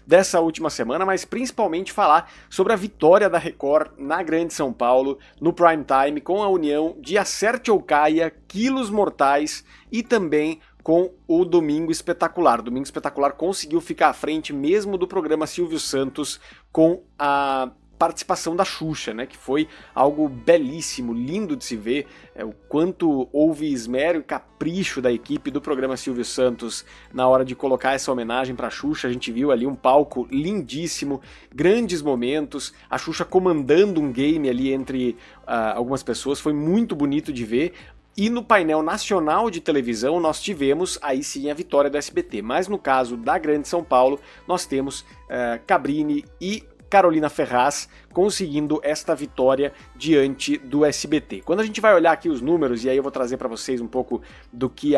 dessa última semana, mas principalmente falar sobre a vitória da Record na Grande São Paulo, no prime time, com a união de Acerte ou Caia, Quilos Mortais e também com o Domingo Espetacular. O Domingo Espetacular conseguiu ficar à frente mesmo do programa Silvio Santos com a participação da Xuxa, né, que foi algo belíssimo, lindo de se ver, o quanto houve esmero e capricho da equipe do programa Silvio Santos na hora de colocar essa homenagem para a Xuxa. A gente viu ali um palco lindíssimo, grandes momentos, a Xuxa comandando um game ali entre algumas pessoas, foi muito bonito de ver. E no painel nacional de televisão nós tivemos aí sim a vitória do SBT, mas no caso da Grande São Paulo nós temos Cabrini e Carolina Ferraz conseguindo esta vitória diante do SBT. Quando a gente vai olhar aqui os números, e aí eu vou trazer para vocês um pouco do que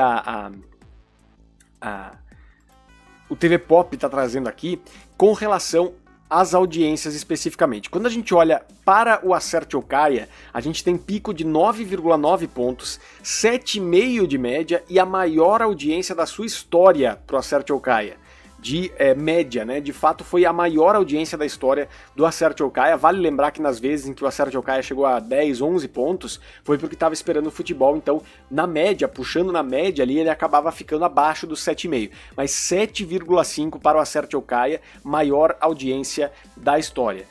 o TV Pop está trazendo aqui com relação às audiências especificamente. Quando a gente olha para o Acerte ou Caia, a gente tem pico de 9,9 pontos, 7,5 de média e a maior audiência da sua história para o Acerte ou Caia. De média, né? De fato foi a maior audiência da história do Acerte ou Caia. Vale lembrar que nas vezes em que o Acerte ou Caia chegou a 10, 11 pontos, foi porque estava esperando o futebol, então na média, puxando na média ali, ele acabava ficando abaixo dos 7,5. Mas 7,5 para o Acerte ou Caia, maior audiência da história.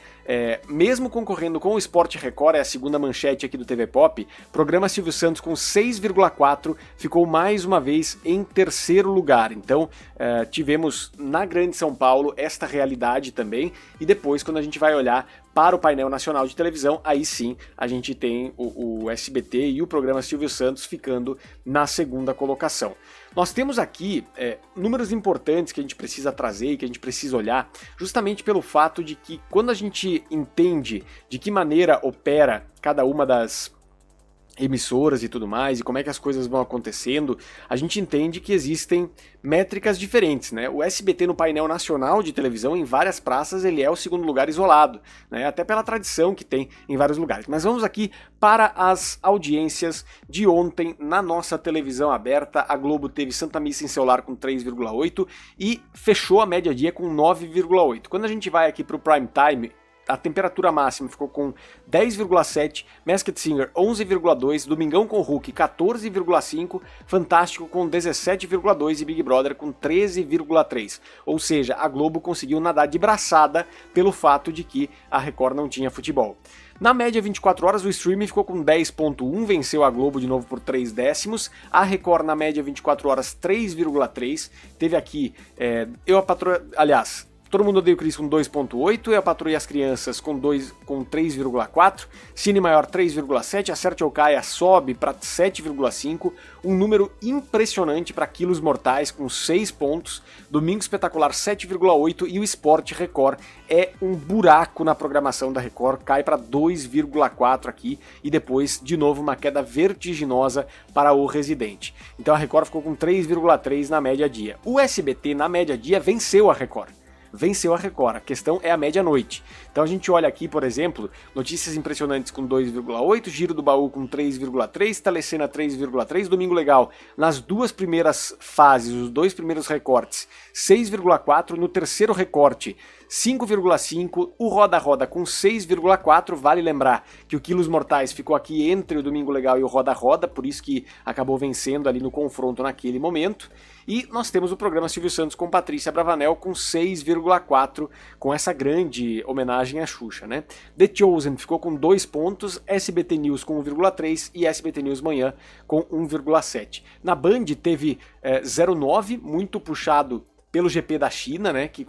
Mesmo concorrendo com o Sport Record, é a segunda manchete aqui do TV Pop, programa Silvio Santos com 6,4 ficou mais uma vez em terceiro lugar. Então tivemos na Grande São Paulo esta realidade também, e depois quando a gente vai olhar para o painel nacional de televisão, aí sim a gente tem o SBT e o programa Silvio Santos ficando na segunda colocação. Nós temos aqui números importantes que a gente precisa trazer e que a gente precisa olhar, justamente pelo fato de que quando a gente entende de que maneira opera cada uma das emissoras e tudo mais, e como é que as coisas vão acontecendo, a gente entende que existem métricas diferentes, né? O SBT no painel nacional de televisão, em várias praças, ele é o segundo lugar isolado, né? Até pela tradição que tem em vários lugares. Mas vamos aqui para as audiências de ontem na nossa televisão aberta. A Globo teve Santa Missa em seu lar com 3,8 e fechou a média dia com 9,8. Quando a gente vai aqui para o prime time, a temperatura máxima ficou com 10,7, Masked Singer 11,2, Domingão com Hulk 14,5, Fantástico com 17,2 e Big Brother com 13,3. Ou seja, a Globo conseguiu nadar de braçada pelo fato de que a Record não tinha futebol. Na média 24 horas, o streaming ficou com 10,1, venceu a Globo de novo por 3 décimos, a Record na média 24 horas 3,3, teve aqui Todo Mundo Odeia o Chris com 2,8, Eu, a Patroa e as Crianças com 3,4, Cine Maior 3,7, Acerte ou Caia sobe para 7,5, um número impressionante para Quilos Mortais com 6 pontos, Domingo Espetacular 7,8 e o Sport Record é um buraco na programação da Record, cai para 2,4 aqui e depois de novo uma queda vertiginosa para O Residente. Então a Record ficou com 3,3 na média dia. O SBT na média dia venceu a Record. A questão é a média-noite. Então a gente olha aqui, por exemplo, Notícias Impressionantes com 2,8, Giro do Baú com 3,3, Telecena 3,3, Domingo Legal nas duas primeiras fases, os dois primeiros recortes, 6,4, no terceiro recorte 5,5, o Roda Roda com 6,4, vale lembrar que o Quilos Mortais ficou aqui entre o Domingo Legal e o Roda Roda, por isso que acabou vencendo ali no confronto naquele momento, e nós temos o programa Silvio Santos com Patrícia Bravanel com 6,4, com essa grande homenagem à Xuxa, né? The Chosen ficou com 2 pontos, SBT News com 1,3 e SBT News Manhã com 1,7. Na Band teve 0,9, muito puxado pelo GP da China, né, que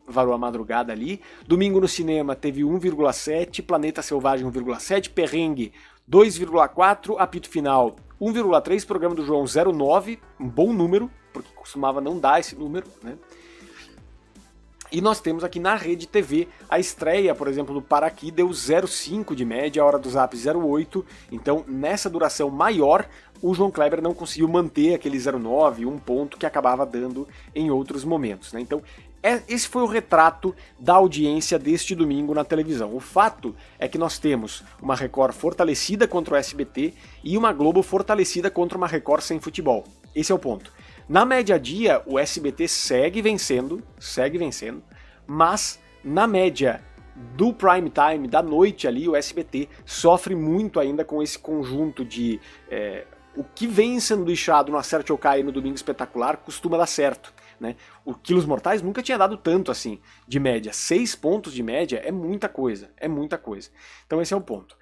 varou a madrugada ali. Domingo no Cinema teve 1,7, Planeta Selvagem 1,7, Perrengue 2,4, Apito Final 1,3, Programa do João 0,9, um bom número, porque costumava não dar esse número, né? E nós temos aqui na Rede TV a estreia, por exemplo, do Para Aqui deu 0,5 de média, a Hora do Zap 0,8, então nessa duração maior o João Kleber não conseguiu manter aquele 0,9, um ponto que acabava dando em outros momentos, né? Então esse foi o retrato da audiência deste domingo na televisão. O fato é que nós temos uma Record fortalecida contra o SBT e uma Globo fortalecida contra uma Record sem futebol. Esse é o ponto. Na média dia, o SBT segue vencendo, mas na média do prime time, da noite ali, o SBT sofre muito ainda com esse conjunto de... o que vem sanduichado no Acerte ou Caia no Domingo Espetacular costuma dar certo, né? O Quilos Mortais nunca tinha dado tanto assim, de média. 6 pontos de média é muita coisa, é muita coisa. Então esse é o ponto.